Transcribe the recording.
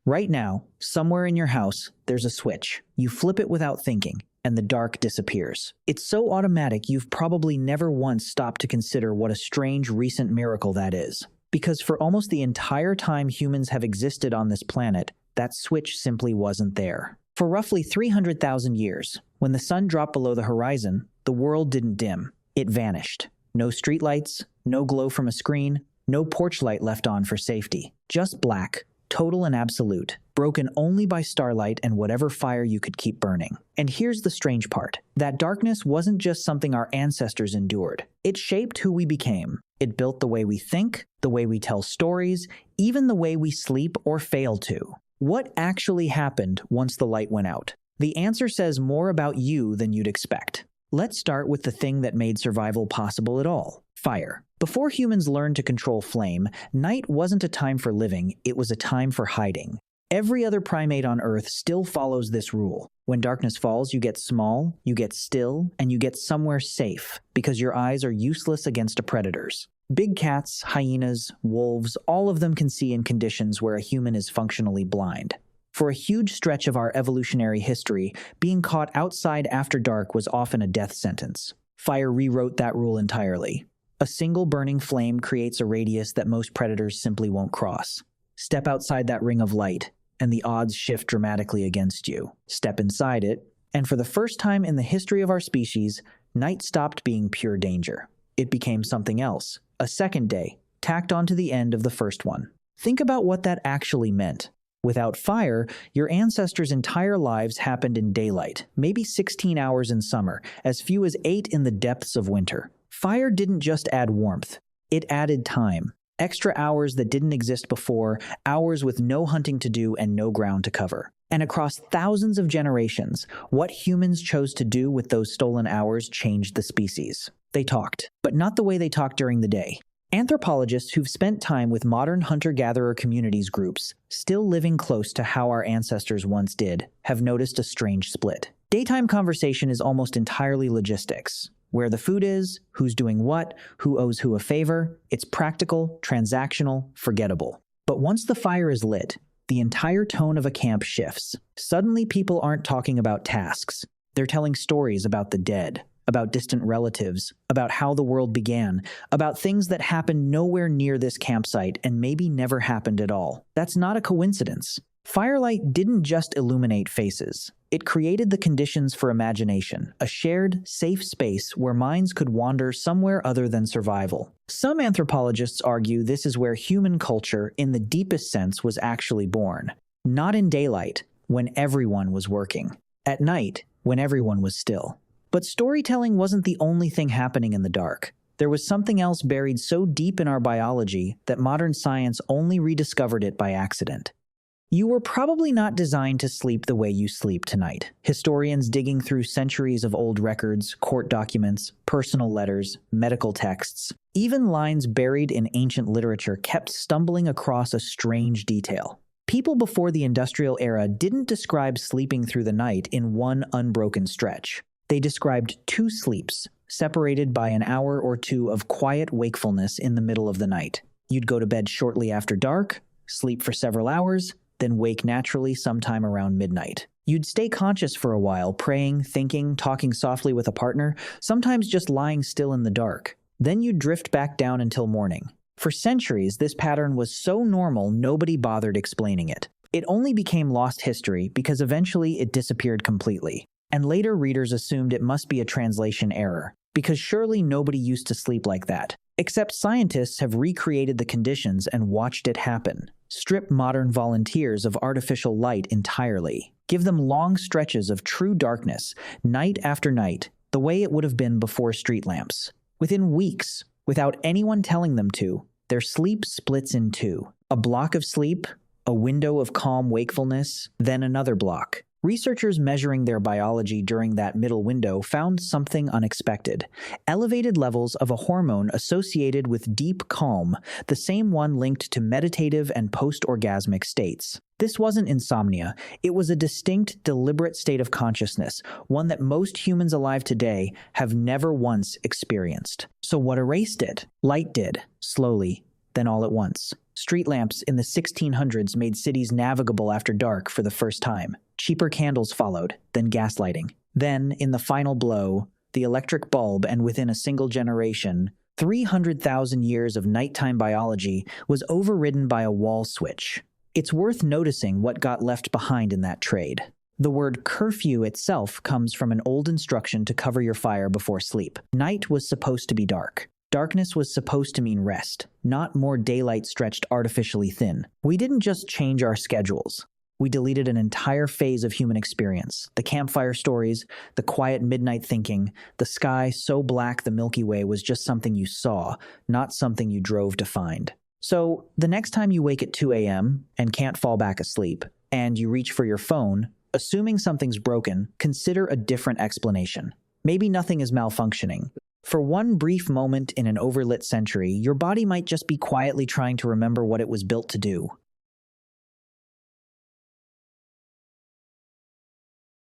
Right now, somewhere in your house, there's a switch. You flip it without thinking, and the dark disappears. It's so automatic you've probably never once stopped to consider what a strange recent miracle that is. Because for almost the entire time humans have existed on this planet, that switch simply wasn't there. For roughly 300,000 years, when the sun dropped below the horizon, the world didn't dim. It vanished. No streetlights, no glow from a screen, no porch light left on for safety. Just black, total and absolute, broken only by starlight and whatever fire you could keep burning. And here's the strange part. That darkness wasn't just something our ancestors endured. It shaped who we became. It built the way we think, the way we tell stories, even the way we sleep or fail to. What actually happened once the light went out? The answer says more about you than you'd expect. Let's start with the thing that made survival possible at all: fire. Before humans learned to control flame, night wasn't a time for living, it was a time for hiding. Every other primate on Earth still follows this rule. When darkness falls, you get small, you get still, and you get somewhere safe, because your eyes are useless against predators. Big cats, hyenas, wolves, all of them can see in conditions where a human is functionally blind. For a huge stretch of our evolutionary history, being caught outside after dark was often a death sentence. Fire rewrote that rule entirely. A single burning flame creates a radius that most predators simply won't cross. Step outside that ring of light, and the odds shift dramatically against you. Step inside it, and for the first time in the history of our species, night stopped being pure danger. It became something else, a second day, tacked onto the end of the first one. Think about what that actually meant. Without fire, your ancestors' entire lives happened in daylight, maybe 16 hours in summer, as few as 8 in the depths of winter. Fire didn't just add warmth, it added time. Extra hours that didn't exist before, hours with no hunting to do and no ground to cover. And across thousands of generations, what humans chose to do with those stolen hours changed the species. They talked, but not the way they talked during the day. Anthropologists who've spent time with modern hunter-gatherer communities groups, still living close to how our ancestors once did, have noticed a strange split. Daytime conversation is almost entirely logistics. Where the food is, who's doing what, who owes who a favor. It's practical, transactional, forgettable. But once the fire is lit, the entire tone of a camp shifts. Suddenly people aren't talking about tasks. They're telling stories about the dead, about distant relatives, about how the world began, about things that happened nowhere near this campsite and maybe never happened at all. That's not a coincidence. Firelight didn't just illuminate faces. It created the conditions for imagination, a shared, safe space where minds could wander somewhere other than survival. Some anthropologists argue this is where human culture, in the deepest sense, was actually born. Not in daylight, when everyone was working. At night, when everyone was still. But storytelling wasn't the only thing happening in the dark. There was something else buried so deep in our biology that modern science only rediscovered it by accident. You were probably not designed to sleep the way you sleep tonight. Historians digging through centuries of old records, court documents, personal letters, medical texts, even lines buried in ancient literature kept stumbling across a strange detail. People before the industrial era didn't describe sleeping through the night in one unbroken stretch. They described 2 sleeps, separated by an hour or 2 of quiet wakefulness in the middle of the night. You'd go to bed shortly after dark, sleep for several hours, then wake naturally sometime around midnight. You'd stay conscious for a while, praying, thinking, talking softly with a partner, sometimes just lying still in the dark. Then you'd drift back down until morning. For centuries, this pattern was so normal nobody bothered explaining it. It only became lost history because eventually it disappeared completely. And later readers assumed it must be a translation error, because surely nobody used to sleep like that. Except scientists have recreated the conditions and watched it happen. Strip modern volunteers of artificial light entirely. Give them long stretches of true darkness, night after night, the way it would have been before street lamps. Within weeks, without anyone telling them to, their sleep splits in 2. A block of sleep, a window of calm wakefulness, then another block. Researchers measuring their biology during that middle window found something unexpected. Elevated levels of a hormone associated with deep calm, the same one linked to meditative and post-orgasmic states. This wasn't insomnia. It was a distinct, deliberate state of consciousness, one that most humans alive today have never once experienced. So what erased it? Light did, slowly, then all at once. Street lamps in the 1600s made cities navigable after dark for the first time. Cheaper candles followed, then gaslighting. Then, in the final blow, the electric bulb, and within a single generation, 300,000 years of nighttime biology was overridden by a wall switch. It's worth noticing what got left behind in that trade. The word curfew itself comes from an old instruction to cover your fire before sleep. Night was supposed to be dark. Darkness was supposed to mean rest, not more daylight stretched artificially thin. We didn't just change our schedules. We deleted an entire phase of human experience. The campfire stories, the quiet midnight thinking, the sky so black the Milky Way was just something you saw, not something you drove to find. So, the next time you wake at 2 a.m. and can't fall back asleep, and you reach for your phone, assuming something's broken, consider a different explanation. Maybe nothing is malfunctioning. For one brief moment in an overlit century, your body might just be quietly trying to remember what it was built to do.